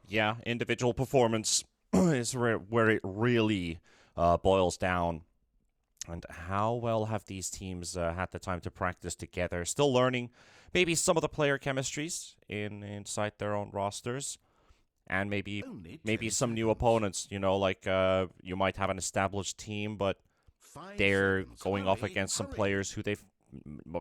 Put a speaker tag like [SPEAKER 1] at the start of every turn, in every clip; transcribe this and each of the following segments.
[SPEAKER 1] Yeah, individual performance is where it really boils down. And how well have these teams had the time to practice together? Still learning maybe some of the player chemistries inside their own rosters, and
[SPEAKER 2] Only
[SPEAKER 1] maybe
[SPEAKER 2] 10
[SPEAKER 1] some new
[SPEAKER 2] seconds.
[SPEAKER 1] opponents. Like you might have an established team, but
[SPEAKER 2] 5
[SPEAKER 1] they're
[SPEAKER 2] seconds.
[SPEAKER 1] going off
[SPEAKER 2] Hurry,
[SPEAKER 1] against some
[SPEAKER 2] hurry.
[SPEAKER 1] players who they've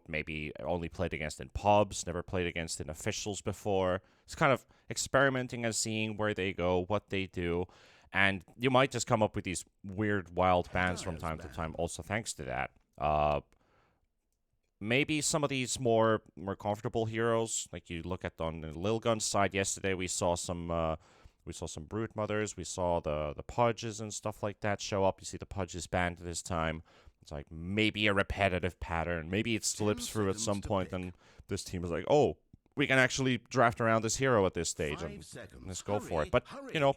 [SPEAKER 1] maybe only played against in pubs, never played against in officials before. It's kind of experimenting and seeing where they go, what they do. And you might just come up with these weird, wild bans from
[SPEAKER 2] Tires
[SPEAKER 1] time to time,
[SPEAKER 2] ban.
[SPEAKER 1] also thanks to that. Maybe some of these more comfortable heroes, like you look at on the Lilgun side yesterday, we saw some Brute Mothers, we saw the Pudges and stuff like that show up. You see the Pudges banned this time. It's like maybe a repetitive pattern. Maybe it
[SPEAKER 2] 10
[SPEAKER 1] slips through at
[SPEAKER 2] seconds
[SPEAKER 1] some
[SPEAKER 2] to
[SPEAKER 1] point,
[SPEAKER 2] pick.
[SPEAKER 1] and this team is like, oh, we can actually draft around this hero at this stage,
[SPEAKER 2] 5
[SPEAKER 1] and let's
[SPEAKER 2] seconds.
[SPEAKER 1] go for it.
[SPEAKER 2] Hurry,
[SPEAKER 1] But
[SPEAKER 2] hurry.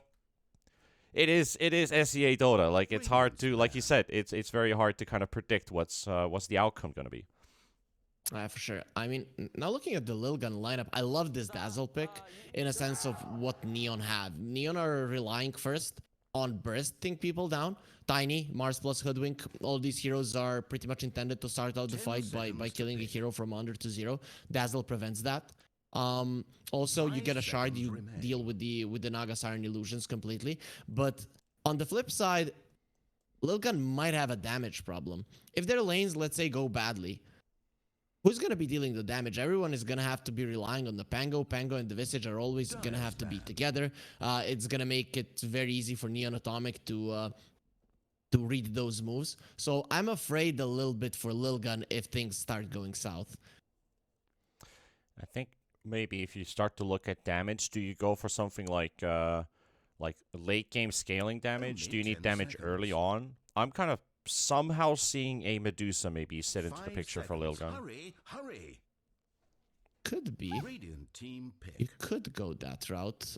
[SPEAKER 1] it is SEA Dota. Like it's hard
[SPEAKER 2] Radiant's
[SPEAKER 1] to, like you
[SPEAKER 2] ban.
[SPEAKER 1] said, it's very hard to kind of predict what's the outcome gonna be.
[SPEAKER 3] For sure. I mean, now looking at the Lilgun lineup, I love this Dazzle pick in a sense of what Neon have. Neon are relying first on bursting people down. Tiny, Mars plus Hoodwink, all these heroes are pretty much intended to start out the
[SPEAKER 2] 10
[SPEAKER 3] fight by
[SPEAKER 2] seconds to
[SPEAKER 3] killing a
[SPEAKER 2] pick.
[SPEAKER 3] hero from under to zero. Dazzle prevents that. Also, you
[SPEAKER 2] 5
[SPEAKER 3] get a shard,
[SPEAKER 2] seconds
[SPEAKER 3] you deal
[SPEAKER 2] remain.
[SPEAKER 3] with the Naga Siren illusions completely. But on the flip side, Lilgun might have a damage problem. If their lanes, let's say, go badly, who's going to be dealing the damage? Everyone is going to have to be relying on the Pango. Pango and the Visage are always going to
[SPEAKER 2] Dyer's
[SPEAKER 3] have to be
[SPEAKER 2] ban.
[SPEAKER 3] together. It's going to make it very easy for Neon.Atomic to read those moves. So I'm afraid a little bit for Lilgun if things start going south.
[SPEAKER 1] I think maybe if you start to look at damage, do you go for something like late game scaling damage?
[SPEAKER 2] Only
[SPEAKER 1] Do you need
[SPEAKER 2] 10
[SPEAKER 1] damage early
[SPEAKER 2] seconds.
[SPEAKER 1] on? I'm kind of somehow seeing a Medusa maybe sit into the
[SPEAKER 2] 5
[SPEAKER 1] picture for
[SPEAKER 2] seconds.
[SPEAKER 1] Lilgun.
[SPEAKER 2] Hurry, hurry.
[SPEAKER 3] Could be.
[SPEAKER 2] Radiant team
[SPEAKER 3] You
[SPEAKER 2] pick.
[SPEAKER 3] could go that route.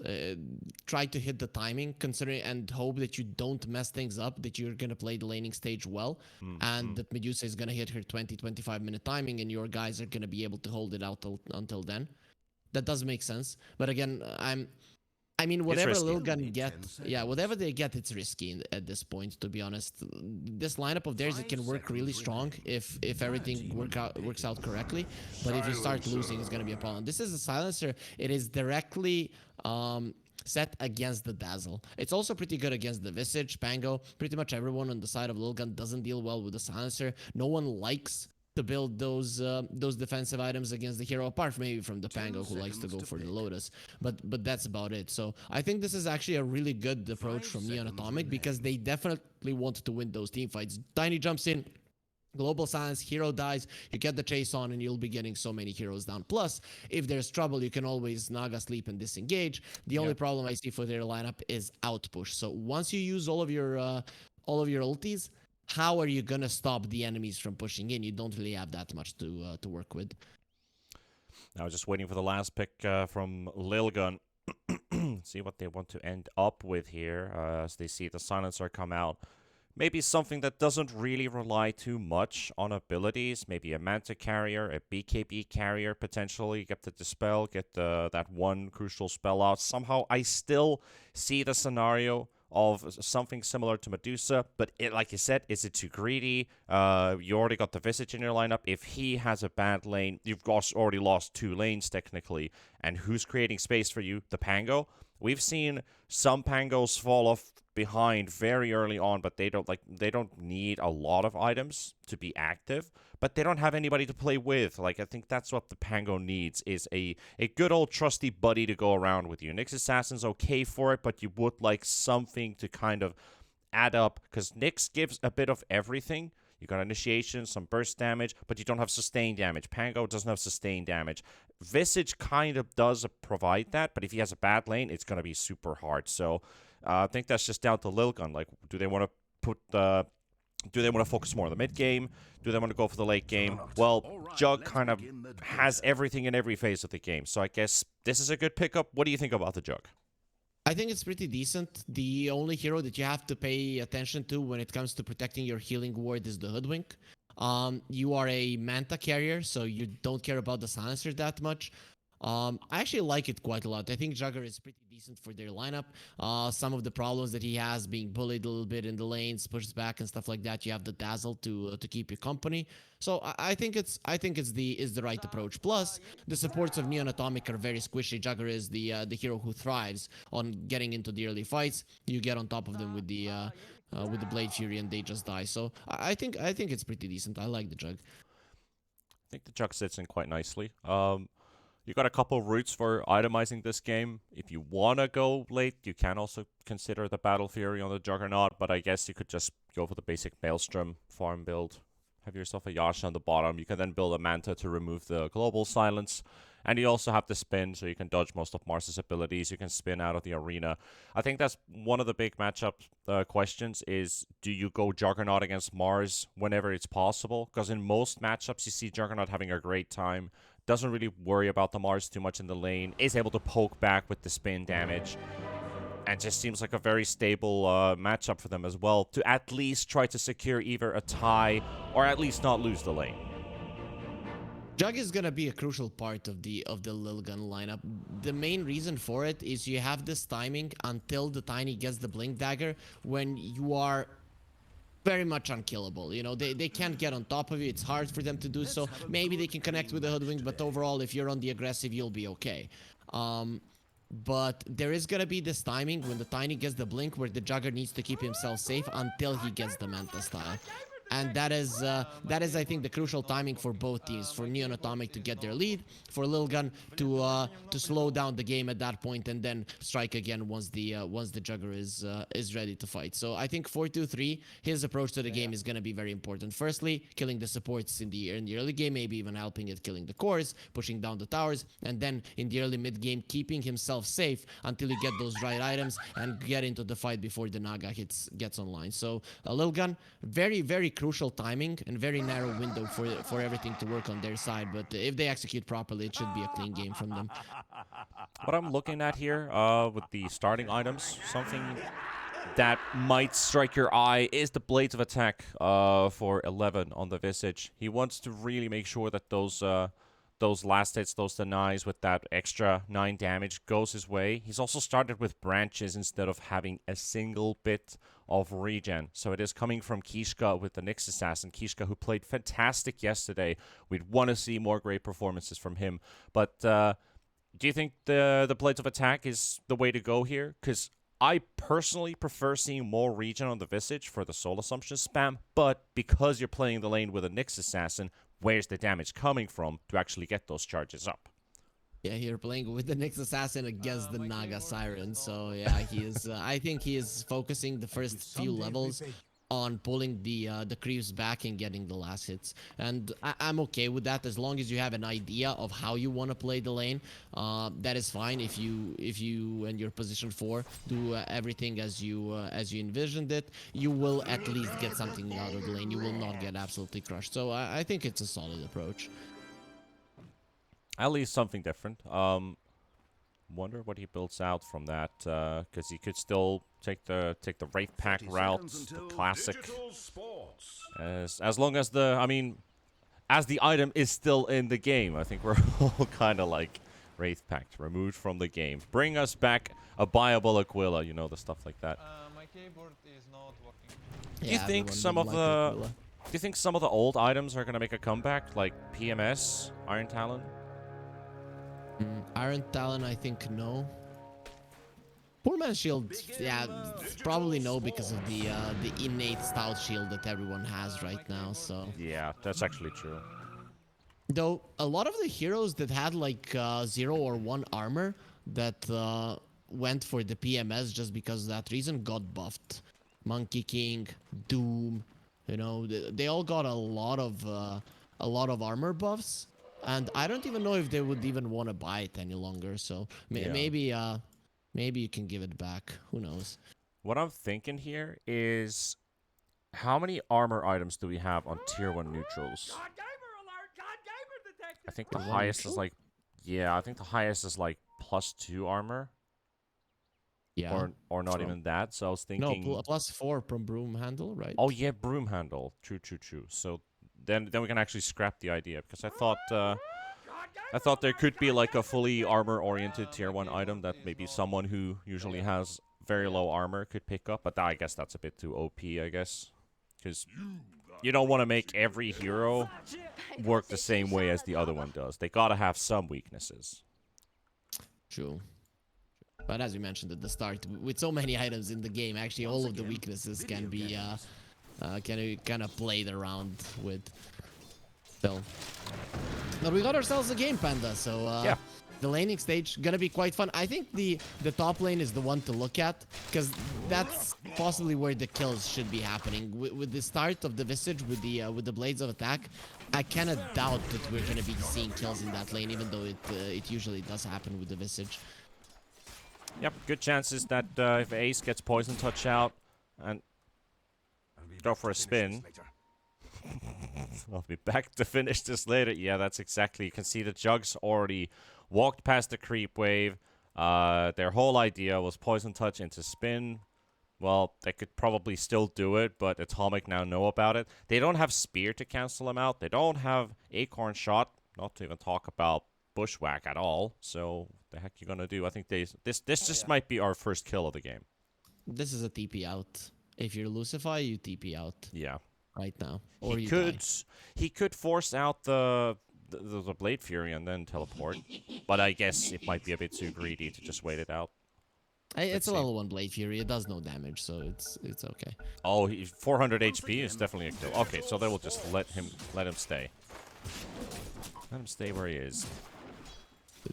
[SPEAKER 3] Try to hit the timing, considering and hope that you don't mess things up, that you're going to play the laning stage well, and
[SPEAKER 1] Mm-hmm.
[SPEAKER 3] that Medusa is going to hit her 20-25 minute timing, and your guys are going to be able to hold it out until then. That does make sense. But again, I mean,
[SPEAKER 1] It's
[SPEAKER 3] whatever
[SPEAKER 1] risky.
[SPEAKER 2] Only
[SPEAKER 3] Lilgun
[SPEAKER 2] 10
[SPEAKER 3] get, yeah,
[SPEAKER 2] seconds.
[SPEAKER 3] whatever they get, it's risky at this point. To be honest, this lineup of theirs, it
[SPEAKER 2] 5
[SPEAKER 3] can work really
[SPEAKER 2] seconds
[SPEAKER 3] strong
[SPEAKER 2] remain.
[SPEAKER 3] if
[SPEAKER 2] Dire
[SPEAKER 3] everything
[SPEAKER 2] team
[SPEAKER 3] works out
[SPEAKER 2] picking.
[SPEAKER 3] correctly. But if you start losing, it's gonna be a problem. This is a silencer. It is directly set against the Dazzle. It's also pretty good against the Visage, Pango. Pretty much everyone on the side of Lilgun doesn't deal well with the silencer. No one likes to build those defensive items against the hero, apart from maybe from the
[SPEAKER 2] 10
[SPEAKER 3] Pango who likes to
[SPEAKER 2] seconds
[SPEAKER 3] go
[SPEAKER 2] to
[SPEAKER 3] for the
[SPEAKER 2] pick.
[SPEAKER 3] Lotus. But that's about it. So I think this is actually a really good approach
[SPEAKER 2] 5
[SPEAKER 3] from
[SPEAKER 2] seconds
[SPEAKER 3] Neon.Atomic because
[SPEAKER 2] remain.
[SPEAKER 3] they definitely want to win those team fights. Tiny jumps in. Global silence, hero dies, you get the chase on, and you'll be getting so many heroes down. Plus, if there's trouble, you can always Naga sleep and disengage. The only
[SPEAKER 1] Yep.
[SPEAKER 3] problem I see for their lineup is outpush. So once you use all of your ultis, how are you gonna stop the enemies from pushing in? You don't really have that much to work with.
[SPEAKER 1] I was just waiting for the last pick from Lilgun. See what they want to end up with here as they see the silencer come out. Maybe something that doesn't really rely too much on abilities. Maybe a Manta carrier, a BKB carrier potentially. Get the Dispel, get that one crucial spell out. Somehow I still see the scenario of something similar to Medusa, but like you said, is it too greedy? You already got the Visage in your lineup. If he has a bad lane, you've already lost two lanes technically. And who's creating space for you? The Pango. We've seen some Pangos fall off behind very early on, but they don't need a lot of items to be active, but they don't have anybody to play with. Like I think that's what the Pango needs is a good old trusty buddy to go around with you. Nyx Assassin's okay for it, but you would like something to kind of add up because Nyx gives a bit of everything. You got initiation, some burst damage, but you don't have sustained damage. Pango doesn't have sustained damage. Visage kind of does provide that, but if he has a bad lane, it's going to be super hard. So I think that's just down to Lilgun. Like, do they want to put the do they want to focus more on the mid game? Do they want to go for the late game? Well,
[SPEAKER 2] All right,
[SPEAKER 1] Jug
[SPEAKER 2] let's
[SPEAKER 1] kind of
[SPEAKER 2] begin the
[SPEAKER 1] has
[SPEAKER 2] duel.
[SPEAKER 1] everything in every phase of the game. So I guess this is a good pickup. What do you think about the Jug?
[SPEAKER 3] I think it's pretty decent. The only hero that you have to pay attention to when it comes to protecting your healing ward is the Hoodwink. You are a Manta carrier, so you don't care about the silencer that much. I actually like it quite a lot. I think Jugger is pretty decent for their lineup. Some of the problems that he has, being bullied a little bit in the lanes, pushes back and stuff like that. You have the Dazzle to keep you company. So I think it's the right approach. Plus, the supports of Neon.Atomic are very squishy. Jugger is the hero who thrives on getting into the early fights. You get on top of them with the Blade Fury and they just die. So I think it's pretty decent. I like the Jug.
[SPEAKER 1] I think the Jug sits in quite nicely. You got a couple of routes for itemizing this game. If you want to go late, you can also consider the Battle Fury on the Juggernaut, but I guess you could just go for the basic Maelstrom farm build. Have yourself a Yasha on the bottom. You can then build a Manta to remove the Global Silence. And you also have the spin, so you can dodge most of Mars's abilities. You can spin out of the arena. I think that's one of the big matchup questions is, do you go Juggernaut against Mars whenever it's possible? Because in most matchups, you see Juggernaut having a great time. Doesn't really worry about the Mars too much in the lane. Is able to poke back with the spin damage. And just seems like a very stable matchup for them as well. To at least try to secure either a tie or at least not lose the lane.
[SPEAKER 3] Jug is gonna be a crucial part of the Lilgun lineup. The main reason for it is you have this timing until the Tiny gets the Blink Dagger when you are very much unkillable. You know, they can't get on top of you. It's hard for them to do so. Maybe they can connect with the Hoodwink, but overall, if you're on the aggressive, you'll be okay. But there is gonna be this timing when the Tiny gets the Blink where the Jugger needs to keep himself safe until he gets the Manta style. And that is, I think, the crucial timing for both teams. For Neon.Atomic to get their lead, for Lilgun to slow down the game at that point and then strike again once the Jugger is ready to fight. So I think 4-2-3, his approach to the game is going to be very important. Firstly, killing the supports in the early game, maybe even helping it killing the cores, pushing down the towers, and then in the early mid game, keeping himself safe until you get those right items and get into the fight before the Naga gets online. So Lilgun, very, very crucial timing and very narrow window for everything to work on their side. But if they execute properly, it should be a clean game from them.
[SPEAKER 1] What I'm looking at here with the starting items, something that might strike your eye is the Blades of Attack for 11 on the Visage. He wants to really make sure that those last hits, those denies with that extra 9 damage goes his way. He's also started with branches instead of having a single bit of regen. So it is coming from Kishka with the Nyx Assassin. Kishka, who played fantastic yesterday. We'd want to see more great performances from him. But do you think the Blades of Attack is the way to go here? Because I personally prefer seeing more regen on the Visage for the Soul Assumption spam. But because you're playing the lane with a Nyx Assassin, where's the damage coming from to actually get those charges up?
[SPEAKER 3] Yeah, you're playing with the Nyx Assassin against the Naga Siren. So yeah, he is. I think he is focusing the first few levels on pulling the creeps back and getting the last hits. And I'm okay with that as long as you have an idea of how you want to play the lane. That is fine if you and your position 4 do everything as you envisioned it. You will at least get something out of the lane. You will not get absolutely crushed. So I think it's a solid approach.
[SPEAKER 1] At least something different. Wonder what he builds out from that, because he could still take the Wraith Pack route, the classic. As long as as the item is still in the game, I think we're all kind of like Wraith Pact removed from the game. Bring us back a viable Aquila, you know, the stuff like that.
[SPEAKER 4] My keyboard is not working.
[SPEAKER 1] Do you think some of the old items are gonna make a comeback, like PMS, Iron Talon?
[SPEAKER 3] Iron Talon, I think no. Poor Man's Shield, yeah, probably no because of the innate stout shield that everyone has right now. So
[SPEAKER 1] yeah, that's actually true.
[SPEAKER 3] Though a lot of the heroes that had like 0 or 1 armor that went for the PMS just because of that reason got buffed. Monkey King, Doom, you know, they all got a lot of armor buffs. And I don't even know if they would even want to buy it any longer. So maybe you can give it back. Who knows?
[SPEAKER 1] What I'm thinking here is, how many armor items do we have on tier 1 neutrals? I think the highest is like, yeah, I think the highest is like +2 armor.
[SPEAKER 3] Yeah.
[SPEAKER 1] Or not even that. So I was thinking,
[SPEAKER 3] no, +4 from Broom Handle, right?
[SPEAKER 1] Oh yeah, Broom Handle. True. So then we can actually scrap the idea, because I thought I thought there could be like a fully armor-oriented tier 1 item that maybe someone who usually has very low armor could pick up, but I guess that's a bit too OP, I guess. Because you don't want to make every hero work the same way as the other one does. They gotta have some weaknesses.
[SPEAKER 3] True. But as we mentioned at the start, with so many items in the game, actually all of the weaknesses can be kind of played around with. So, but we got ourselves a game, Panda. So
[SPEAKER 1] Yeah.
[SPEAKER 3] the laning stage gonna be quite fun. I think the top lane is the one to look at because that's possibly where the kills should be happening. With the start of the Visage with the Blades of Attack, I cannot doubt that we're gonna be seeing kills in that lane, even though it usually does happen with the Visage.
[SPEAKER 1] Yep, good chances that if Ace gets Poison Touch out and go for a spin. I'll be back to finish this later. Yeah, that's exactly. You can see the Jugs already walked past the creep wave. Their whole idea was Poison Touch into spin. Well, they could probably still do it, but Atomic now know about it. They don't have Spear to cancel them out. They don't have Acorn Shot, not to even talk about Bushwhack at all. So, the heck you gonna do? I think this just might be our first kill of the game.
[SPEAKER 3] This is a TP out. If you're Lucify, you TP out.
[SPEAKER 1] Yeah.
[SPEAKER 3] Right now, or
[SPEAKER 1] he could force out the Blade Fury and then teleport, but I guess it might be a bit too greedy to just wait it out.
[SPEAKER 3] It's a level 1 Blade Fury. It does no damage, so it's okay.
[SPEAKER 1] Oh, 400 HP is definitely a kill. Okay, so they will just let him stay. Let him stay where he is.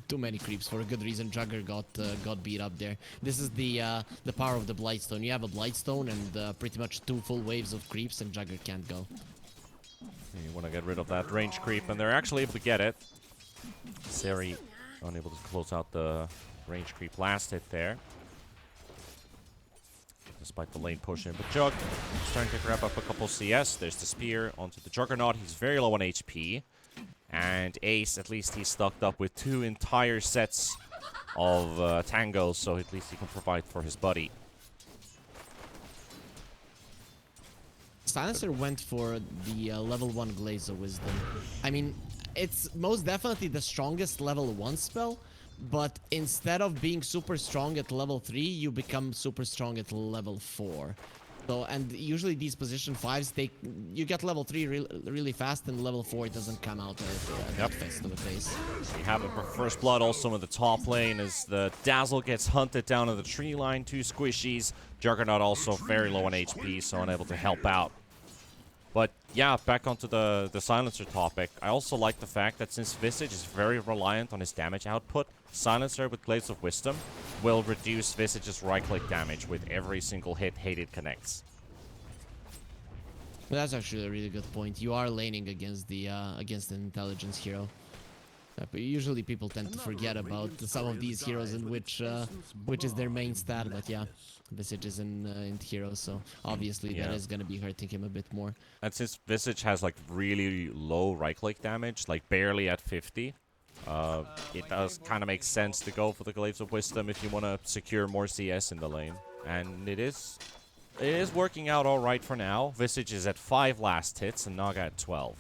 [SPEAKER 3] Too many creeps for a good reason. Jugger got beat up there. This is the power of the Blightstone. You have a Blightstone and pretty much 2 full waves of creeps, and Jugger can't go.
[SPEAKER 1] You want to get rid of that range creep, and they're actually able to get it. Seri unable to close out the range creep last hit there. Despite the lane pushing, but Jug starting to grab up a couple CS. There's the spear onto the Juggernaut. He's very low on HP. And Ace, at least he's stocked up with 2 entire sets of tangos, so at least he can provide for his buddy.
[SPEAKER 3] Silencer went for the level 1 Glaze of Wisdom. I mean, it's most definitely the strongest level 1 spell, but instead of being super strong at level 3, you become super strong at level 4. So, and usually these position 5s, you get level 3 really fast, and level 4 it doesn't come out at that fast of a pace.
[SPEAKER 1] We have a first blood also in the top lane as the Dazzle gets hunted down to the tree line. 2 squishies. Juggernaut also very low on HP, so unable to help out. But yeah, back onto the Silencer topic. I also like the fact that since Visage is very reliant on his damage output, Silencer with Glades of Wisdom will reduce Visage's right-click damage with every single hit Hated connects.
[SPEAKER 3] That's actually a really good point. You are laning against an intelligence hero. But usually people tend to forget about some of these heroes in which is their main stat. But yeah, Visage is in hero, so obviously that is gonna be hurting him a bit more.
[SPEAKER 1] And since Visage has like really low right-click damage, like barely at 50, it does kind of make sense to go for the Glaives of Wisdom if you want to secure more CS in the lane. And it is working out all right for now. Visage is at 5 last hits and Naga at 12,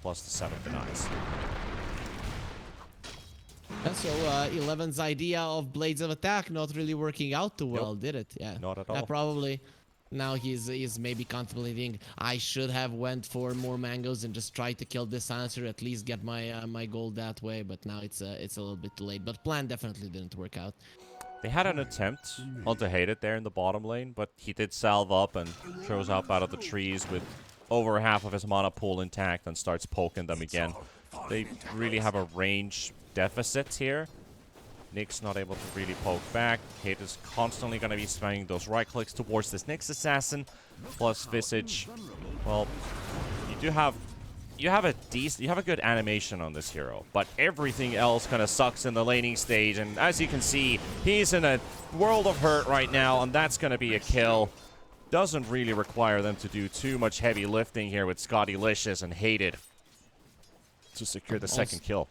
[SPEAKER 1] plus the 7 denies.
[SPEAKER 3] So 11's idea of Blades of Attack not really working out too well, did it? Yeah,
[SPEAKER 1] not at all.
[SPEAKER 3] Probably. Now he's maybe contemplating, I should have went for more mangoes and just tried to kill this Silencer, at least get my gold that way. But now it's a little bit too late. But plan definitely didn't work out.
[SPEAKER 1] They had an attempt onto Hated there in the bottom lane, but he did salve up and throws up out of the trees with over half of his mana pool intact and starts poking them again. They really have a range deficit here. Nyx not able to really poke back. Hate is constantly going to be spamming those right clicks towards this Nyx assassin. Plus Visage. Well, you have a good animation on this hero, but everything else kind of sucks in the laning stage. And as you can see, he's in a world of hurt right now, and that's going to be a kill. Doesn't really require them to do too much heavy lifting here with Scottylicious and Hated to secure the second kill.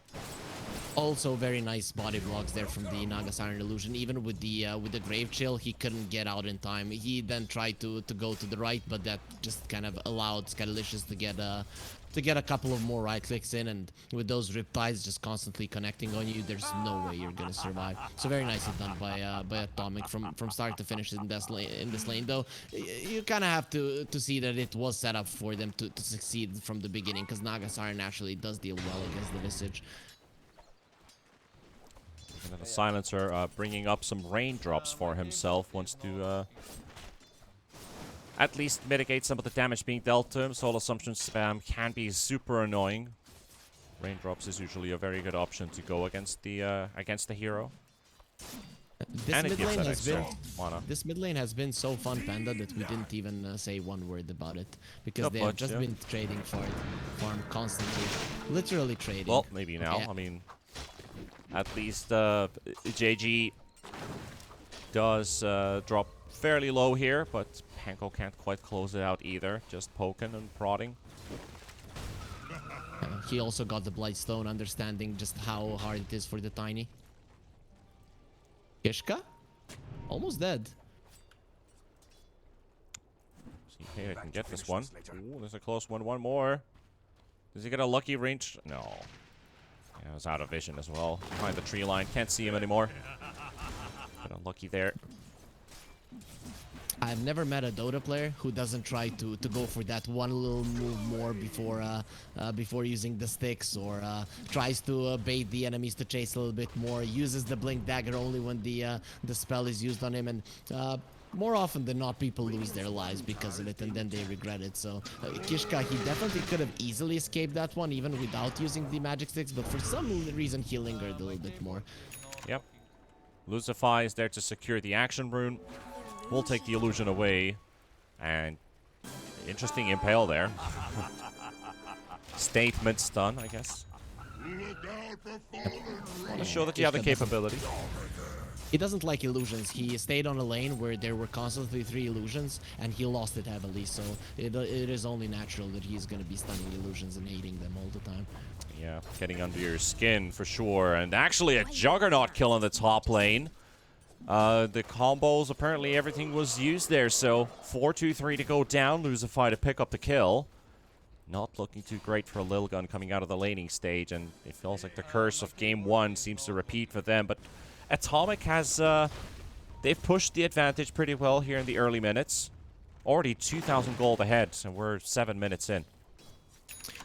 [SPEAKER 3] Also, very nice body blocks there from the Naga Siren Illusion. Even with the Grave Chill, he couldn't get out in time. He then tried to go to the right, but that just kind of allowed Scottylicious to get a couple of more right clicks in, and with those riptides just constantly connecting on you, there's no way you're gonna survive. So very nicely done by Atomic from start to finish in this lane. Though you kind of have to see that it was set up for them to succeed from the beginning, because Nagasar naturally does deal well against the Visage.
[SPEAKER 1] And then the Silencer bringing up some raindrops for himself. Wants to at least mitigate some of the damage being dealt to him. Soul Assumption spam can be super annoying. Raindrops is usually a very good option to go against the hero.
[SPEAKER 3] This
[SPEAKER 1] And it
[SPEAKER 3] mid
[SPEAKER 1] gives
[SPEAKER 3] lane
[SPEAKER 1] that
[SPEAKER 3] has
[SPEAKER 1] extra
[SPEAKER 3] been
[SPEAKER 1] mana.
[SPEAKER 3] this mid lane has been so fun, Panda, that we didn't even say one word about it, because
[SPEAKER 1] Not
[SPEAKER 3] they have
[SPEAKER 1] much,
[SPEAKER 3] just
[SPEAKER 1] yeah.
[SPEAKER 3] been trading farm constantly, literally trading.
[SPEAKER 1] Well, maybe now.
[SPEAKER 3] Okay.
[SPEAKER 1] I mean, at least JG does drop fairly low here, but Panko can't quite close it out either. Just poking and prodding.
[SPEAKER 3] He also got the Blightstone, understanding just how hard it is for the Tiny. Kishka? Almost dead.
[SPEAKER 1] See if I can get this one. Ooh, there's a close one. One more. Does he get a lucky range? No. Yeah, it was out of vision as well. Behind the tree line. Can't see him anymore. Bit unlucky there.
[SPEAKER 3] I've never met a Dota player who doesn't try to go for that one little move more before using the sticks, or tries to bait the enemies to chase a little bit more, uses the blink dagger only when the spell is used on him, and more often than not people lose their lives because of it, and then they regret it. So Kishka, he definitely could have easily escaped that one even without using the magic sticks, but for some reason he lingered a little bit more.
[SPEAKER 1] Yep. Lucify is there to secure the action rune. We'll take the illusion away. And interesting impale there. Statement stun, I guess. Want to show that you have the capability.
[SPEAKER 3] He doesn't like illusions. He stayed on a lane where there were constantly 3 illusions, and he lost it heavily. So it is only natural that he's going to be stunning illusions and hating them all the time.
[SPEAKER 1] Yeah, getting under your skin for sure. And actually a Juggernaut kill on the top lane. The combos, apparently everything was used there. So 4-2-3 to go down. Lucify to pick up the kill. Not looking too great for Lilgun coming out of the laning stage. And it feels like the curse of game 1 seems to repeat for them. But Atomic has, they've pushed the advantage pretty well here in the early minutes. Already 2,000 gold ahead, and we're 7 minutes in.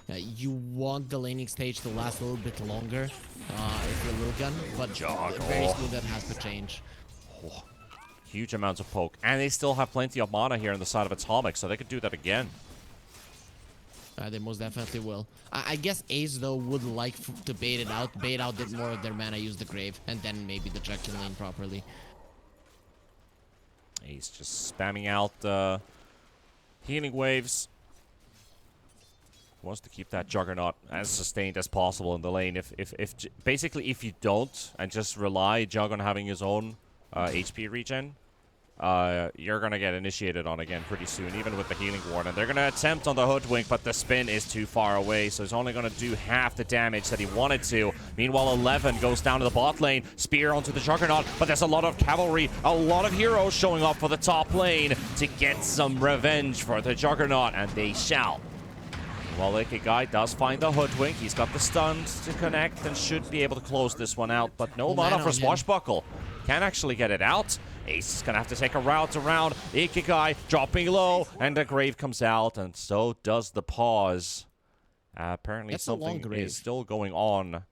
[SPEAKER 3] You want the laning stage to last a little bit longer if you're Lilgun, but very soon that has to change.
[SPEAKER 1] Oh, huge amounts of poke. And they still have plenty of mana here on the side of Atomic, so they could do that again.
[SPEAKER 3] They most definitely will. I guess Ace, though, would like to bait out that more of their mana, use the Grave, and then maybe the Chuck can lane properly.
[SPEAKER 1] Ace just spamming out healing waves. Wants to keep that Juggernaut as sustained as possible in the lane. Basically, if you don't and just rely Jug on having his own HP regen, you're gonna get initiated on again pretty soon, even with the healing ward. And they're gonna attempt on the hoodwink, but the spin is too far away, so he's only gonna do half the damage that he wanted to. Meanwhile, 11 goes down to the bot lane, spear onto the Juggernaut, but there's a lot of cavalry, a lot of heroes showing up for the top lane to get some revenge for the Juggernaut, and they shall. Well, Ikigai does find the hoodwink. He's got the stuns to connect and should be able to close this one out, but no mana for Swashbuckle. Can't actually get it out. Ace is going to have to take a route around. Ikigai dropping low, and the Grave comes out, and so does the pause. Apparently
[SPEAKER 3] That's a long
[SPEAKER 1] something
[SPEAKER 3] Grave.
[SPEAKER 1] is still going on.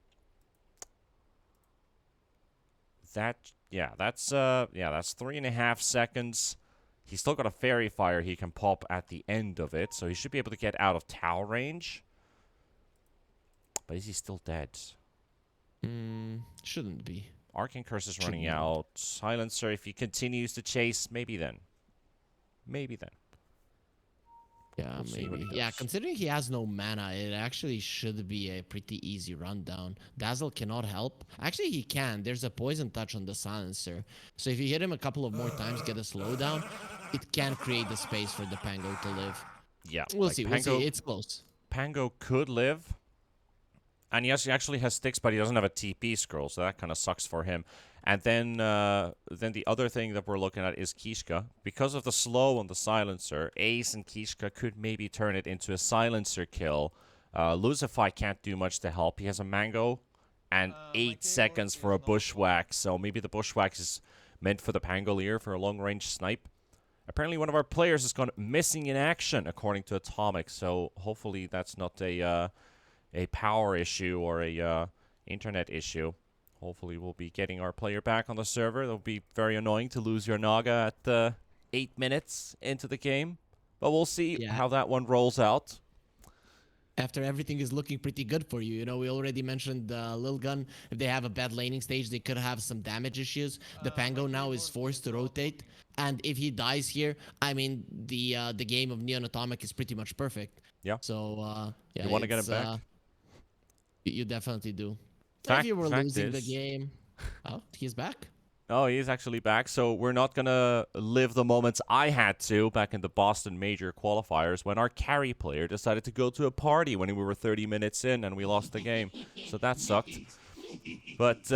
[SPEAKER 1] That's 3.5 seconds. He's still got a Fairy Fire he can pop at the end of it, so he should be able to get out of tower range. But is he still dead?
[SPEAKER 3] Shouldn't be.
[SPEAKER 1] Arcane Curse is running out. Silencer, if he continues to chase, maybe then. Maybe then.
[SPEAKER 3] Yeah,
[SPEAKER 1] We'll see what
[SPEAKER 3] maybe.
[SPEAKER 1] he
[SPEAKER 3] Yeah,
[SPEAKER 1] does.
[SPEAKER 3] considering he has no mana, it actually should be a pretty easy rundown. Dazzle cannot help. Actually, he can. There's a poison touch on the Silencer. So if you hit him a couple of more times, get a slowdown, it can create the space for the Pango to live.
[SPEAKER 1] Yeah.
[SPEAKER 3] We'll
[SPEAKER 1] like
[SPEAKER 3] see.
[SPEAKER 1] Pango,
[SPEAKER 3] We'll see. It's close.
[SPEAKER 1] Pango could live. And yes, he actually has sticks, but he doesn't have a TP scroll, so that kind of sucks for him. And then the other thing that we're looking at is Kishka. Because of the slow on the Silencer, Ace and Kishka could maybe turn it into a Silencer kill Lucify can't do much to help. He has a mango and
[SPEAKER 4] My
[SPEAKER 1] 8
[SPEAKER 4] keyboard
[SPEAKER 1] seconds for
[SPEAKER 4] is
[SPEAKER 1] a
[SPEAKER 4] not
[SPEAKER 1] bushwhack. So maybe the bushwhack is meant for the Pangolier for a long-range snipe. Apparently one of our players has gone missing in action, according to Atomic. So hopefully that's not a power issue or a internet issue. Hopefully we'll be getting our player back on the server. It'll be very annoying to lose your Naga at 8 minutes into the game. But we'll see
[SPEAKER 3] Yeah.
[SPEAKER 1] how that one rolls out.
[SPEAKER 3] After everything is looking pretty good for you. You know, we already mentioned Lilgun. If they have a bad laning stage, they could have some damage issues. The Pango now is forced to rotate. And if he dies here, I mean, the game of Neon.Atomic is pretty much perfect.
[SPEAKER 1] Yeah.
[SPEAKER 3] So, yeah.
[SPEAKER 1] You want to get him back?
[SPEAKER 3] You definitely do.
[SPEAKER 1] Fact-
[SPEAKER 3] if you were
[SPEAKER 1] fact
[SPEAKER 3] losing the
[SPEAKER 1] is-
[SPEAKER 3] game... Oh, he's back.
[SPEAKER 1] Oh, he's actually back. So we're not going to live the moments I had to back in the Boston Major qualifiers when our carry player decided to go to a party when we were 30 minutes in and we lost the game. So that sucked. But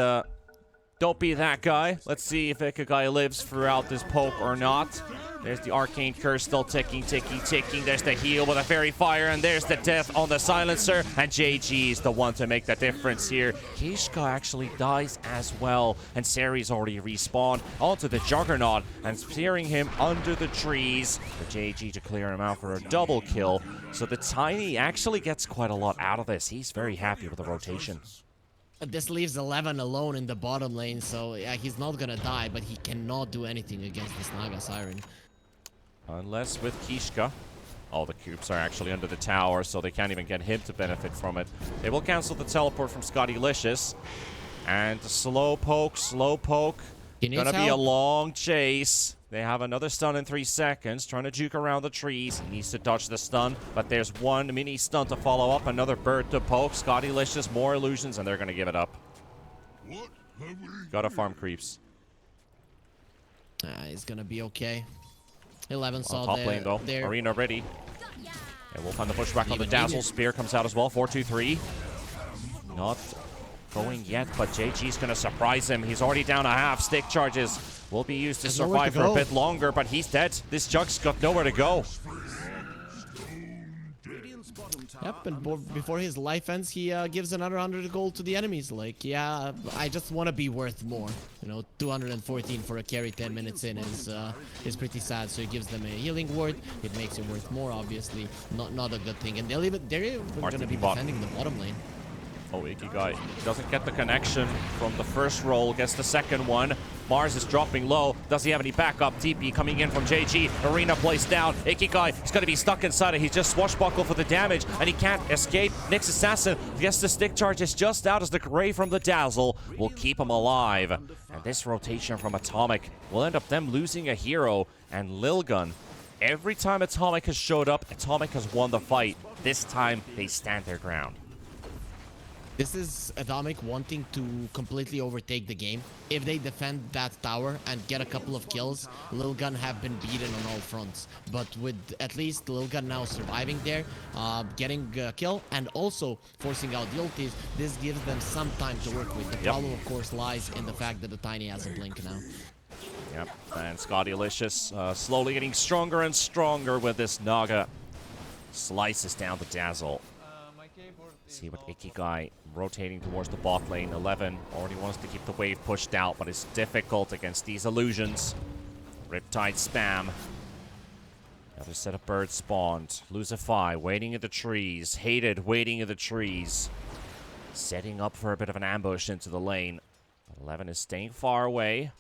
[SPEAKER 1] don't be that guy. Let's see if Ikigai lives throughout this poke or not. There's the Arcane Curse still ticking, ticking, ticking. There's the heal with a Fairy Fire, and there's the death on the Silencer. And JG is the one to make the difference here. Kishka actually dies as well. And Seri's already respawned onto the Juggernaut and steering him under the trees. For JG to clear him out for a double kill. So the Tiny actually gets quite a lot out of this. He's very happy with the rotation.
[SPEAKER 3] This leaves 11 alone in the bottom lane, so yeah, he's not gonna die, but he cannot do anything against this Naga Siren.
[SPEAKER 1] Unless with Kishka. Oh, the cubes are actually under the tower, so they can't even get him to benefit from it. They will cancel the teleport from Scottylicious. And slow poke, slow poke.
[SPEAKER 3] He needs
[SPEAKER 1] Gonna be a
[SPEAKER 3] help.
[SPEAKER 1] long chase. They have another stun in 3 seconds, trying to juke around the trees. He needs to dodge the stun, but there's one mini stun to follow up. Another bird to poke. Scottylicious, more illusions, and they're gonna give it up. Gotta farm creeps.
[SPEAKER 3] He's gonna be okay. 11
[SPEAKER 1] On
[SPEAKER 3] saw
[SPEAKER 1] top lane though,
[SPEAKER 3] there.
[SPEAKER 1] Arena ready. And we'll find the pushback on the
[SPEAKER 3] Even
[SPEAKER 1] Dazzle.
[SPEAKER 3] needed.
[SPEAKER 1] Spear comes out as well, 4-2-3. Not going yet, but JG's gonna surprise him. He's already down a half. Stick charges will be used to
[SPEAKER 3] There's nowhere
[SPEAKER 1] survive
[SPEAKER 3] to
[SPEAKER 1] for a
[SPEAKER 3] go.
[SPEAKER 1] bit longer, but he's dead. This Jug's got nowhere to go.
[SPEAKER 3] Yep, and before his life ends, he gives another 100 gold to the enemies. Like, yeah, I just want to be worth more. You know, 214 for a carry 10 minutes in is pretty sad. So he gives them a healing ward. It makes it worth more, obviously. Not a good thing. And they're even going to be
[SPEAKER 1] bot.
[SPEAKER 3] defending the bottom lane.
[SPEAKER 1] Oh, Ikigai doesn't get the connection from the first roll, gets the second one. Mars is dropping low. Does he have any backup? TP coming in from JG. Arena placed down. Ikigai is going to be stuck inside it. He's just swashbuckled for the damage, and he can't escape. Nyx Assassin gets the stick charges just out as the Gray from the Dazzle will keep him alive. And this rotation from Atomic will end up them losing a hero. And Lilgun, every time Atomic has showed up, Atomic has won the fight. This time, they stand their ground.
[SPEAKER 3] This is Atomic wanting to completely overtake the game. If they defend that tower and get a couple of kills, Lilgun have been beaten on all fronts. But with at least Lilgun now surviving there, getting a kill, and also forcing out the ultis, this gives them some time to work with. The problem, of course, lies in the fact that the Tiny has a blink now.
[SPEAKER 1] Yep, and Scottylicious slowly getting stronger and stronger with this Naga. Slices down the Dazzle.
[SPEAKER 4] My keyboard is
[SPEAKER 1] See what
[SPEAKER 4] not
[SPEAKER 1] Ikigai rotating towards the bot lane. 11 already wants to keep the wave pushed out, but it's difficult against these illusions. Riptide spam. Another set of birds spawned. Lucify waiting in the trees. Hated waiting in the trees. Setting up for a bit of an ambush into the lane. 11 is staying far away.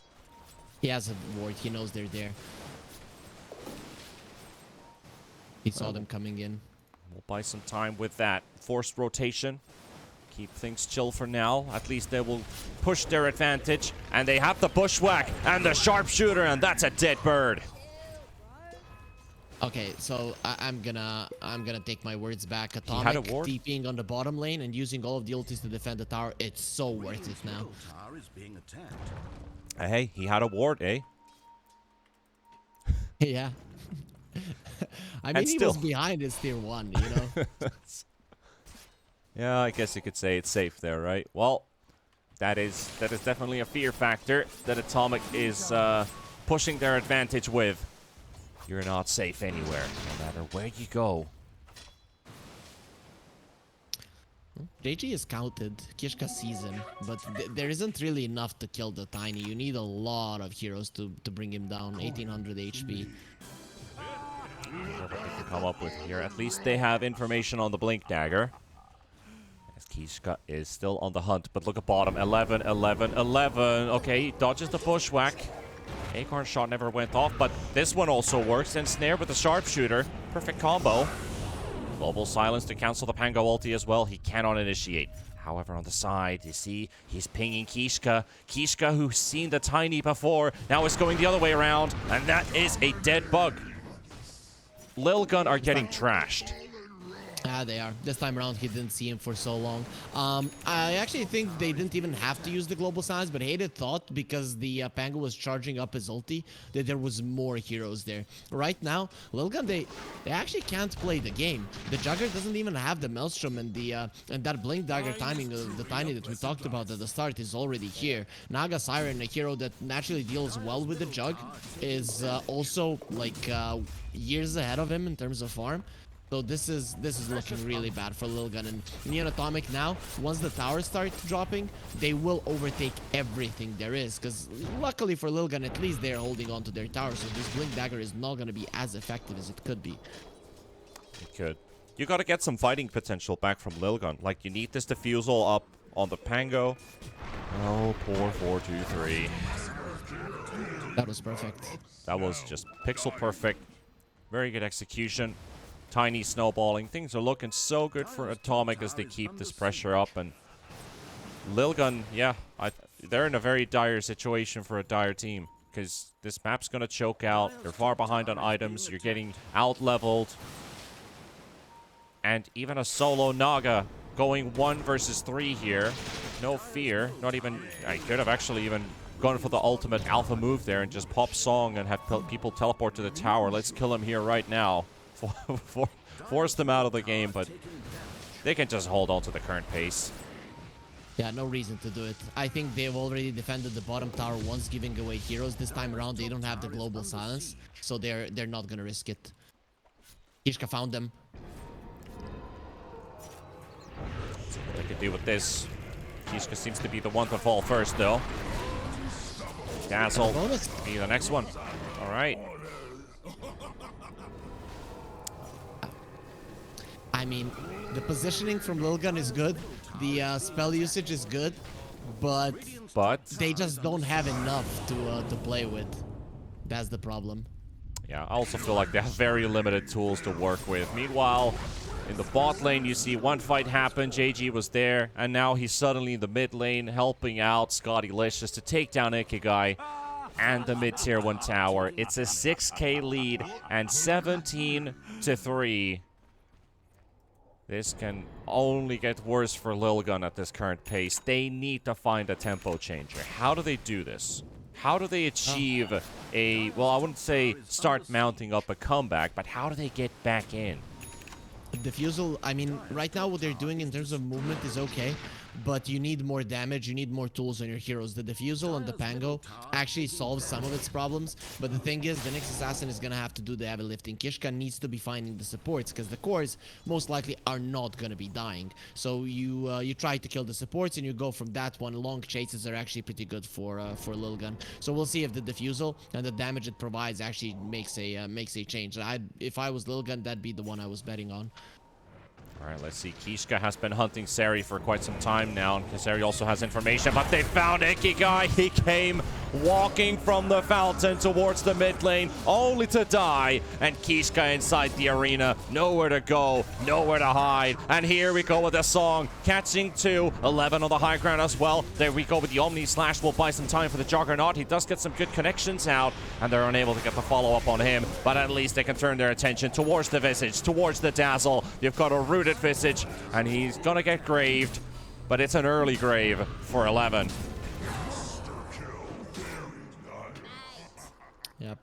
[SPEAKER 3] He has a ward. He knows they're there. He saw them coming in.
[SPEAKER 1] We'll buy some time with that. Forced rotation. Keep things chill for now. At least they will push their advantage. And they have the bushwhack and the sharpshooter, and that's a dead bird.
[SPEAKER 3] Okay, so I'm gonna take my words back.
[SPEAKER 1] had
[SPEAKER 3] Atomic
[SPEAKER 1] a ward?
[SPEAKER 3] TPing on the bottom lane and using all of the ultis to defend the tower. It's so worth it now.
[SPEAKER 2] Tower is being attacked.
[SPEAKER 1] Hey, he had a ward, eh?
[SPEAKER 3] Yeah. I mean,
[SPEAKER 1] And
[SPEAKER 3] he
[SPEAKER 1] still-
[SPEAKER 3] was behind his tier 1, you know?
[SPEAKER 1] Yeah, I guess you could say it's safe there, right? Well, that is definitely a fear factor that Atomic is pushing their advantage with. You're not safe anywhere, no matter where you go.
[SPEAKER 3] JG is counted. Kishka sees him, but there isn't really enough to kill the Tiny. You need a lot of heroes to bring him down. 1800 HP.
[SPEAKER 1] What they can come up with here. At least they have information on the Blink Dagger. As Kishka is still on the hunt, but look at bottom. 11, 11, 11. Okay, he dodges the bushwhack. Acorn shot never went off, but this one also works. And Snare with the sharpshooter. Perfect combo. Global silence to cancel the Pango ulti as well. He cannot initiate. However, on the side, you see, he's pinging Kishka. Kishka, who's seen the Tiny before, now is going the other way around, and that is a dead bug. Lilgun are getting trashed.
[SPEAKER 3] Ah, they are. This time around, he didn't see him for so long. I actually think they didn't even have to use the global signs, but Hated thought because the Pango was charging up his ulti that there was more heroes there. Right now, Lilgun, they actually can't play the game. The Jugger doesn't even have the Maelstrom, and that Blink Dagger timing of the Tiny that we talked about at the start is already here. Naga Siren, a hero that naturally deals well with the Jug, is also like years ahead of him in terms of farm. So this is looking really bad for Lilgun. And Neon.Atomic now, once the towers start dropping, they will overtake everything there is. Because luckily for Lilgun, at least they're holding on to their towers. So this Blink Dagger is not going to be as effective as it could be.
[SPEAKER 1] It could. You got to get some fighting potential back from Lilgun. Like, you need this defusal up on the Pango. Oh, poor 4-2-3.
[SPEAKER 3] That was perfect.
[SPEAKER 1] That was just pixel perfect. Very good execution. Tiny snowballing. Things are looking so good for Atomic as they keep this pressure up. And Lilgun, yeah, they're in a very dire situation for a dire team. Because this map's going to choke out. You're far behind on items. You're getting out-leveled. And even a solo Naga going 1 versus 3 here. No fear. Not even... I could have actually even gone for the ultimate alpha move there and just pop song and have people teleport to the tower. Let's kill him here right now. Force them out of the game, but they can just hold on to the current pace.
[SPEAKER 3] Yeah, no reason to do it. I think they've already defended the bottom tower once, giving away heroes. This time around, they don't have the global silence, so they're not gonna risk it. Kishka found them.
[SPEAKER 1] Let's see what they can do with this. Kishka seems to be the one to fall first, though. Dazzle, be the next one. All right.
[SPEAKER 3] I mean, the positioning from Lilgun is good. The spell usage is good, but they just don't have enough to play with. That's the problem.
[SPEAKER 1] Yeah, I also feel like they have very limited tools to work with. Meanwhile, in the bot lane, you see one fight happen. JG was there, and now he's suddenly in the mid lane helping out Scottylicious to take down Ikigai and the mid-tier 1 tower. It's a 6k lead and 17-3. This can only get worse for Lilgun at this current pace. They need to find a tempo changer. How do they do this? How do they achieve a, well, I wouldn't say start mounting up a comeback, but how do they get back in?
[SPEAKER 3] Diffusal, I mean, right now what they're doing in terms of movement is okay, but you need more damage, you need more tools on your heroes. The Diffusal and the Pango actually solves some of its problems, but the thing is, the next assassin is gonna have to do the heavy lifting. Kishka needs to be finding the supports, because the cores most likely are not gonna be dying. So you try to kill the supports, and you go from that one. Long chases are actually pretty good for Lilgun. So we'll see if the Diffusal and the damage it provides actually makes a change. If I was Lilgun, that'd be the one I was betting on.
[SPEAKER 1] All right, let's see. Kishka has been hunting Seri for quite some time now, and Seri also has information, but they found Ikigai. He came walking from the fountain towards the mid lane, only to die, and Kishka inside the arena, nowhere to go, nowhere to hide, and here we go with the song, catching 2, 11 on the high ground as well. There we go with the Omni Slash. Will buy some time for the Juggernaut. He does get some good connections out, and they're unable to get the follow-up on him, but at least they can turn their attention towards the Visage, towards the Dazzle. You've got a rooted Visage, and he's gonna get graved, but it's an early grave for 11.
[SPEAKER 3] Yep.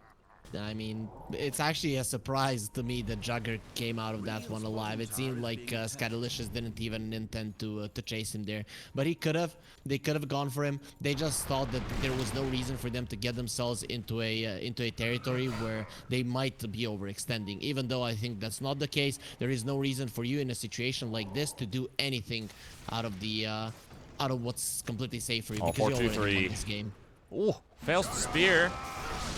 [SPEAKER 3] I mean, it's actually a surprise to me that Jugger came out of that one alive. It seemed like Scatolicious didn't even intend to chase him there, but he could have. They could have gone for him. They just thought that there was no reason for them to get themselves into a territory where they might be overextending. Even though I think that's not the case, there is no reason for you in a situation like this to do anything out of the out of what's completely safe for you
[SPEAKER 1] Oh,
[SPEAKER 3] because
[SPEAKER 1] 4-2-3.
[SPEAKER 3] you already won this game.
[SPEAKER 1] Ooh, fails to spear.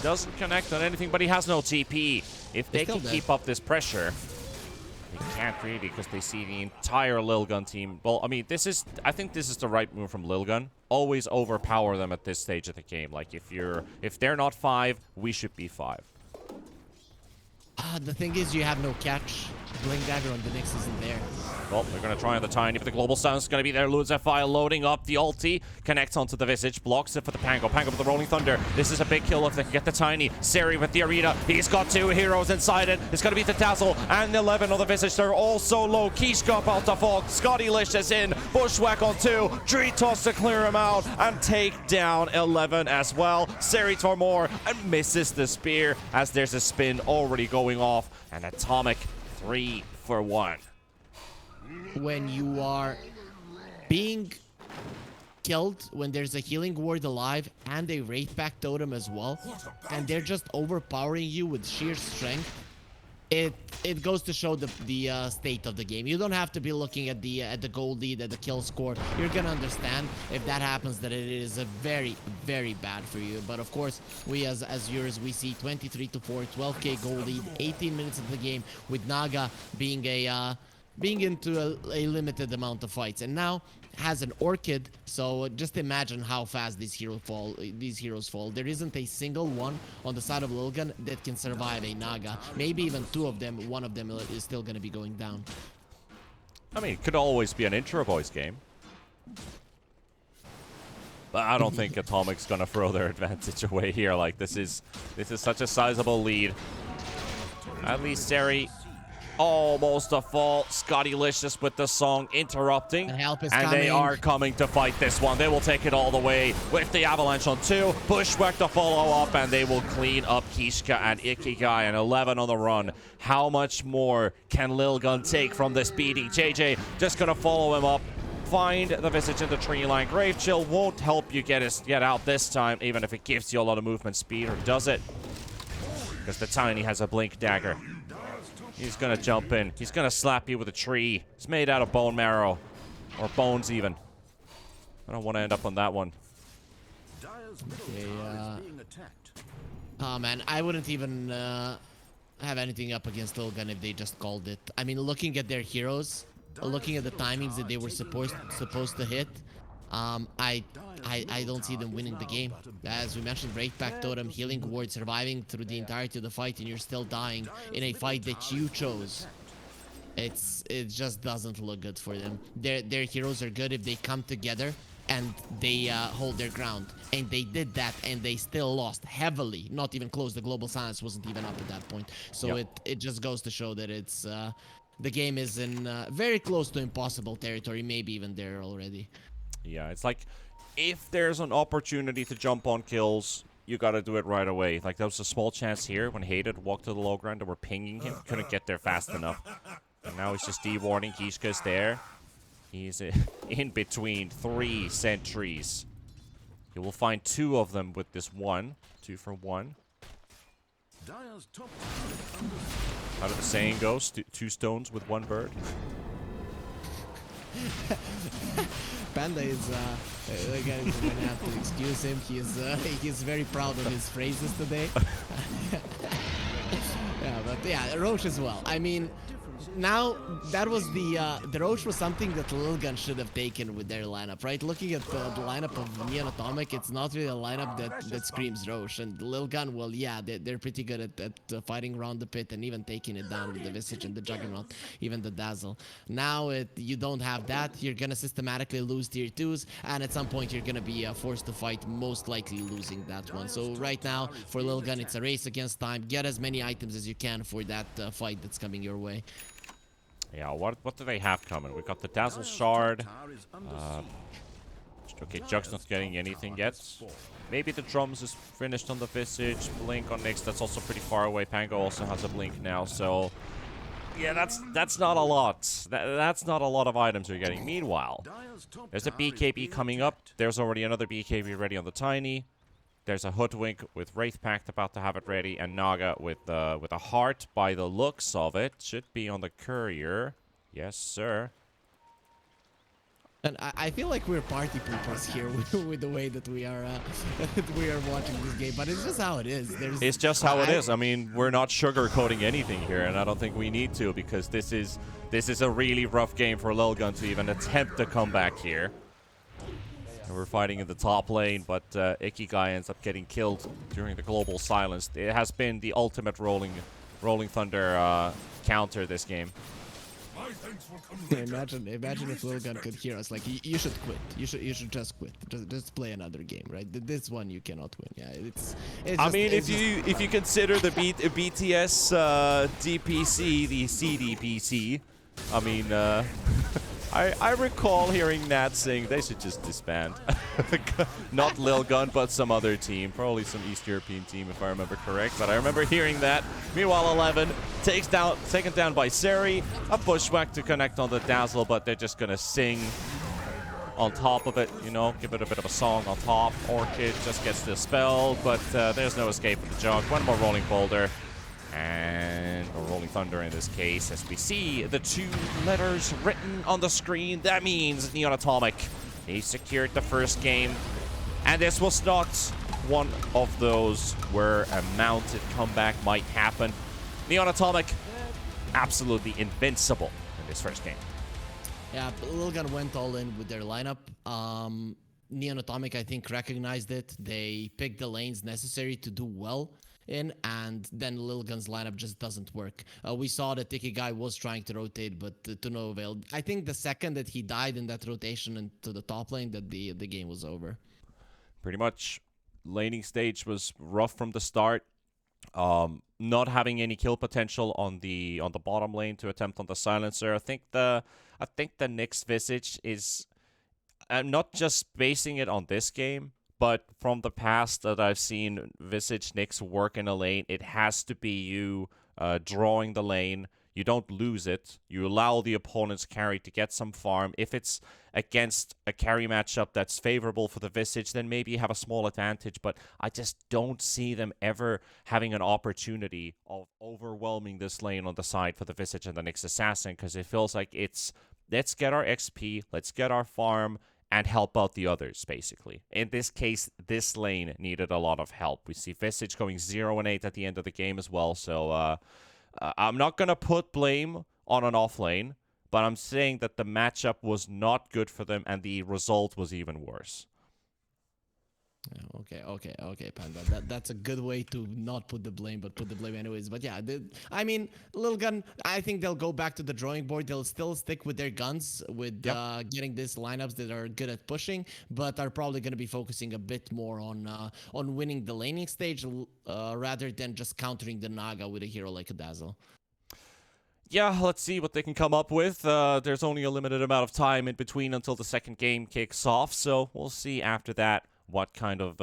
[SPEAKER 1] Doesn't connect on anything, but he has no TP. If they
[SPEAKER 3] still
[SPEAKER 1] can
[SPEAKER 3] dead.
[SPEAKER 1] keep up this pressure, they can't really because they see the entire Lilgun team. Well, I mean, I think this is the right move from Lilgun. Always overpower them at this stage of the game. Like if they're not 5, we should be 5.
[SPEAKER 3] The thing is, you have no catch. Blink Dagger on the Nyx isn't there.
[SPEAKER 1] Well, they're going to try on the Tiny, but the Global Silence is going to be there. Luzafire loading up the ulti. Connects onto the Visage. Blocks it for the Pango. Pango with the Rolling Thunder. This is a big kill if they can get the Tiny. Seri with the Arena. He's got 2 heroes inside it. It's going to be the Dazzle and 11 on the Visage. They're all so low. Kishka about to fall. Scotty Lish is in. Bushwhack on 2. Tree Toss to clear him out and take down 11 as well. Seri for more and misses the spear as there's a spin already going off. And Atomic 3 for 1.
[SPEAKER 3] When you are being killed, when there's a healing ward alive and a Wraith Pack totem as well, and they're just overpowering you with sheer strength, it goes to show the state of the game. You don't have to be looking at the gold lead, at the kill score. You're gonna understand if that happens that it is a very, very bad for you. But of course, we as viewers, we see 23-4, 12k gold lead, 18 minutes of the game with Naga being being into a limited amount of fights, and now has an Orchid. So just imagine how fast these heroes fall. There isn't a single one on the side of Lilgun that can survive a Naga. Maybe even 2 of them. One of them is still going to be going down.
[SPEAKER 1] I mean, it could always be an intro voice game. But I don't think Atomic's gonna throw their advantage away here. Like this is such a sizable lead. At least Seri almost a fall. Scotty Licious with the song interrupting.
[SPEAKER 3] And help is
[SPEAKER 1] and
[SPEAKER 3] coming.
[SPEAKER 1] they are coming to fight this one. They will take it all the way with the Avalanche on 2. Bushwhack to follow up, and they will clean up Kishka and Ikigai, and 11 on the run. How much more can Lilgun take from this beating? JJ just gonna follow him up. Find the Visage in the tree line. Grave Chill won't help you get out this time, even if it gives you a lot of movement speed, or does it? Because the Tiny has a Blink Dagger. He's gonna jump in. He's gonna slap you with a tree. It's made out of bone marrow. Or bones, even. I don't want to end up on that one.
[SPEAKER 3] Okay, oh man, I wouldn't even have anything up against Lilgun if they just called it. I mean, looking at their heroes, looking at the timings that they were supposed to hit, I don't see them winning the game. As we mentioned, Wraith Pack Totem, Healing Ward, surviving through the entirety of the fight, and you're still dying in a fight that you chose. It just doesn't look good for them. Their heroes are good if they come together and they hold their ground. And they did that, and they still lost heavily. Not even close. The Global Silence wasn't even up at that point. So
[SPEAKER 1] Yep.
[SPEAKER 3] it just goes to show that it's the game is in very close to impossible territory, maybe even there already.
[SPEAKER 1] Yeah, it's like, if there's an opportunity to jump on kills, you gotta do it right away. Like, there was a small chance here when Hated walked to the low ground and were pinging him. Couldn't get there fast enough. And now he's just de-warding. Kishka's there. He's in between 3 sentries. He will find 2 of them with this one. 2 for 1. How did the saying go? 2 stones with 1 bird?
[SPEAKER 3] Panda is again, we're gonna have to excuse him. He's very proud of his phrases today. Yeah, but yeah, Roche as well. I mean, now that was the Roche was something that Lilgun should have taken with their lineup, right? Looking at the lineup of Neon.Atomic, it's not really a lineup that screams Roche. And Lilgun, well, yeah, they're pretty good at fighting around the pit and even taking it down with the Visage and the Juggernaut, even the Dazzle. Now you don't have that. You're gonna systematically lose tier 2s, and at some point you're gonna be forced to fight, most likely losing that one. So right now for Lilgun, it's a race against time. Get as many items as you can for that fight that's coming your way.
[SPEAKER 1] Yeah, what do they have coming? We've got the Dazzle Shard. Okay, Jug's not getting anything yet. Maybe the drums is finished on the Visage. Blink on Nyx, that's also pretty far away. Pango also has a Blink now, so... Yeah, that's not a lot. That's not a lot of items you're getting. Meanwhile,
[SPEAKER 2] Dire's top
[SPEAKER 1] there's a
[SPEAKER 2] tower is
[SPEAKER 1] BKB
[SPEAKER 2] being
[SPEAKER 1] coming up.
[SPEAKER 2] attacked.
[SPEAKER 1] There's already another BKB ready on the Tiny. There's a Hoodwink with Wraith Pact about to have it ready, and Naga with a heart by the looks of it. Should be on the courier. Yes, sir.
[SPEAKER 3] And I feel like we're party poopers here with the way that we are watching this game, but it's just how it is.
[SPEAKER 1] It's just how it is. I mean, we're not sugarcoating anything here, and I don't think we need to, because this is a really rough game for Lilgun to even attempt to come back here. And we're fighting in the top lane, but Ikigai ends up getting killed during the global silence. It has been the ultimate Rolling Thunder counter this game.
[SPEAKER 3] Imagine if Lilgun could hear us. Like, you should quit. You should just quit. Just play another game, right? This one you cannot win. Yeah, it's
[SPEAKER 1] I
[SPEAKER 3] just,
[SPEAKER 1] mean,
[SPEAKER 3] it's
[SPEAKER 1] if you consider the BTS DPC, the CDPC, I mean, I recall hearing Nat saying they should just disband. Not Lilgun, but some other team. Probably some East European team, if I remember correct. But I remember hearing that. Meanwhile, 11 taken down by Seri. A bushwhack to connect on the Dazzle, but they're just going to sing on top of it, you know, give it a bit of a song on top. Orchid just gets dispelled, but there's no escape from the junk. One more Rolling Boulder. And a Rolling Thunder in this case, as we see the two letters written on the screen. That means Neon.Atomic. He secured the first game. And this was not one of those where a mounted comeback might happen. Neon.Atomic, absolutely invincible in this first game.
[SPEAKER 3] Yeah, Lilgun went all in with their lineup. Neon.Atomic, I think, recognized it. They picked the lanes necessary to do well in, and then Lilgun's lineup just doesn't work. We saw that Ikigai was trying to rotate, but to no avail. I think the second that he died in that rotation into the top lane, that the game was over.
[SPEAKER 1] Pretty much, laning stage was rough from the start. Not having any kill potential on the bottom lane to attempt on the silencer. I think the Nyx Visage is not just basing it on this game, but from the past that I've seen Visage Nyx work in a lane, it has to be you drawing the lane. You don't lose it. You allow the opponent's carry to get some farm. If it's against a carry matchup that's favorable for the Visage, then maybe you have a small advantage. But I just don't see them ever having an opportunity of overwhelming this lane on the side for the Visage and the Nyx Assassin, because it feels like it's, let's get our XP, let's get our farm, and help out the others, basically. In this case, this lane needed a lot of help. We see Visage going 0-8 at the end of the game as well, so I'm not going to put blame on an off lane, but I'm saying that the matchup was not good for them, and the result was even worse.
[SPEAKER 3] Okay, Panda. That's a good way to not put the blame, but put the blame anyways. But yeah, I mean, Lilgun, I think they'll go back to the drawing board. They'll still stick with their guns, with getting these lineups that are good at pushing, but are probably going to be focusing a bit more on winning the laning stage rather than just countering the Naga with a hero like a Dazzle.
[SPEAKER 1] Yeah, let's see what they can come up with. There's only a limited amount of time in between until the second game kicks off, so we'll see after that what kind of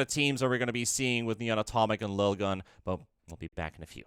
[SPEAKER 1] teams are we going to be seeing with Neon.Atomic and Lilgun. But we'll be back in a few.